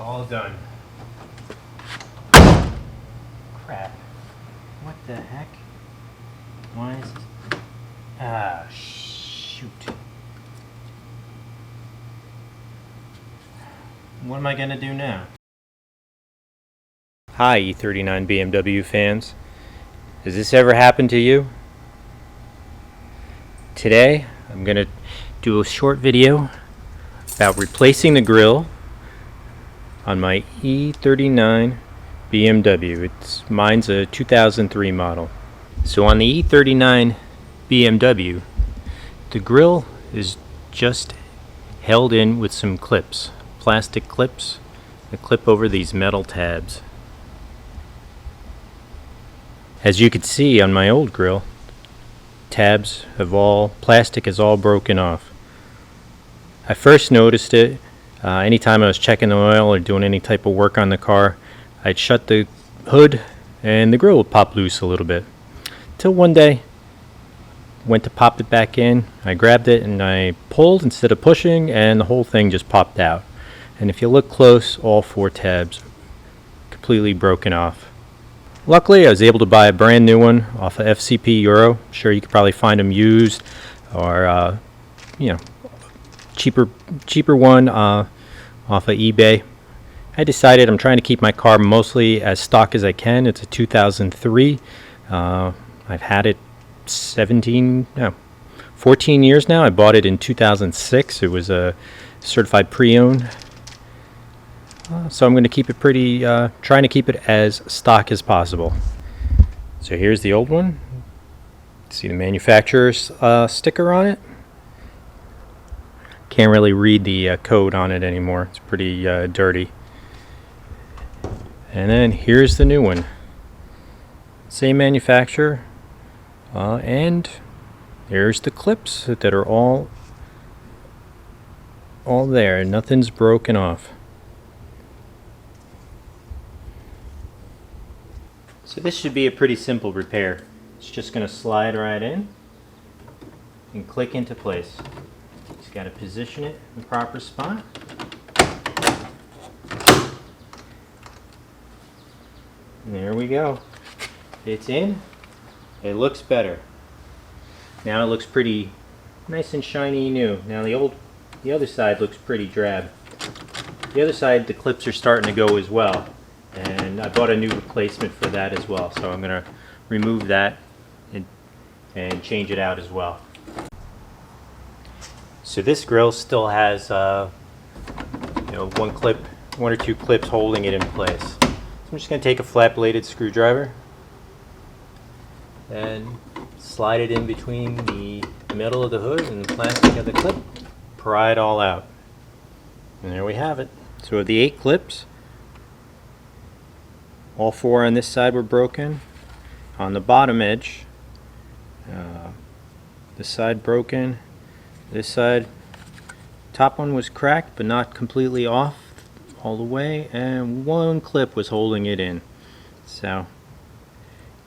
All done. Crap. What the heck? Why is this? Ah, shoot. What am I going to do now? Hi, e39 BMW fans. Has this ever happened to you? Today, I'm going to do a short video about replacing the grill on my e39 BMW. Mine's a 2003 model. So on the e39 BMW, the grill is just held in with some clips, plastic clips that clip over these metal tabs. As you can see on my old grill, plastic is all broken off. I first noticed it anytime I was checking the oil or doing any type of work on the car. I'd shut the hood and the grill would pop loose a little bit. Till one day, went to pop it back in. I grabbed it and I pulled instead of pushing, and the whole thing just popped out. And if you look close, all 4 tabs completely broken off. Luckily, I was able to buy a brand new one off of FCP Euro. I'm sure you could probably find them used, or cheaper one off of eBay. I decided I'm trying to keep my car mostly as stock as I can. It's a 2003. I've had it 14 years now. I bought it in 2006. It was a certified pre-owned. So I'm going to keep it trying to keep it as stock as possible. So here's the old one. See the manufacturer's sticker on it. Can't really read the code on it anymore. It's pretty dirty. And then here's the new one. Same manufacturer. And there's the clips that are all there. Nothing's broken off. So this should be a pretty simple repair. It's just going to slide right in and click into place. Just got to position it in the proper spot. And there we go. It's in. It looks better. Now it looks pretty nice and shiny new. Now the other side looks pretty drab. The other side, the clips are starting to go as well. And I bought a new replacement for that as well, so I'm going to remove that and change it out as well. So this grill still has one or two clips holding it in place. So I'm just going to take a flat-bladed screwdriver and slide it in between the metal of the hood and the plastic of the clip, pry it all out. And there we have it. So of the 8 clips, all 4 on this side were broken. On the bottom edge, this side broken. This side, top one was cracked but not completely off all the way, and 1 clip was holding it in. So,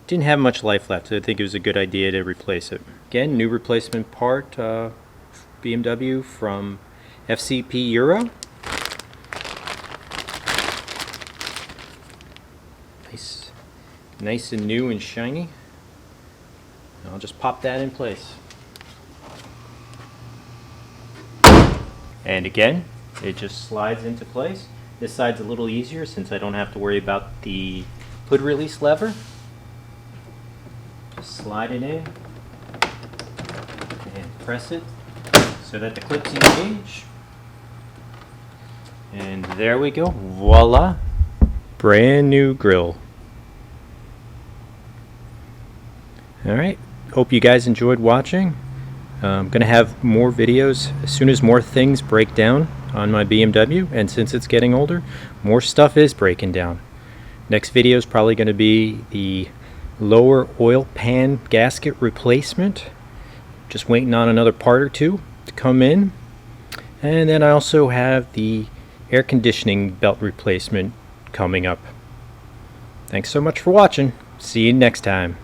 didn't have much life left, so I think it was a good idea to replace it. Again, new replacement part, BMW from FCP Euro. Nice and new and shiny. I'll just pop that in place. And again, it just slides into place. This side's a little easier since I don't have to worry about the hood release lever. Just slide it in and press it so that the clips engage. And there we go. Voila! Brand new grill. Alright, hope you guys enjoyed watching. I'm going to have more videos as soon as more things break down on my BMW, and since it's getting older, more stuff is breaking down. Next video is probably going to be the lower oil pan gasket replacement. Just waiting on another part or two to come in. And then I also have the air conditioning belt replacement coming up. Thanks so much for watching. See you next time.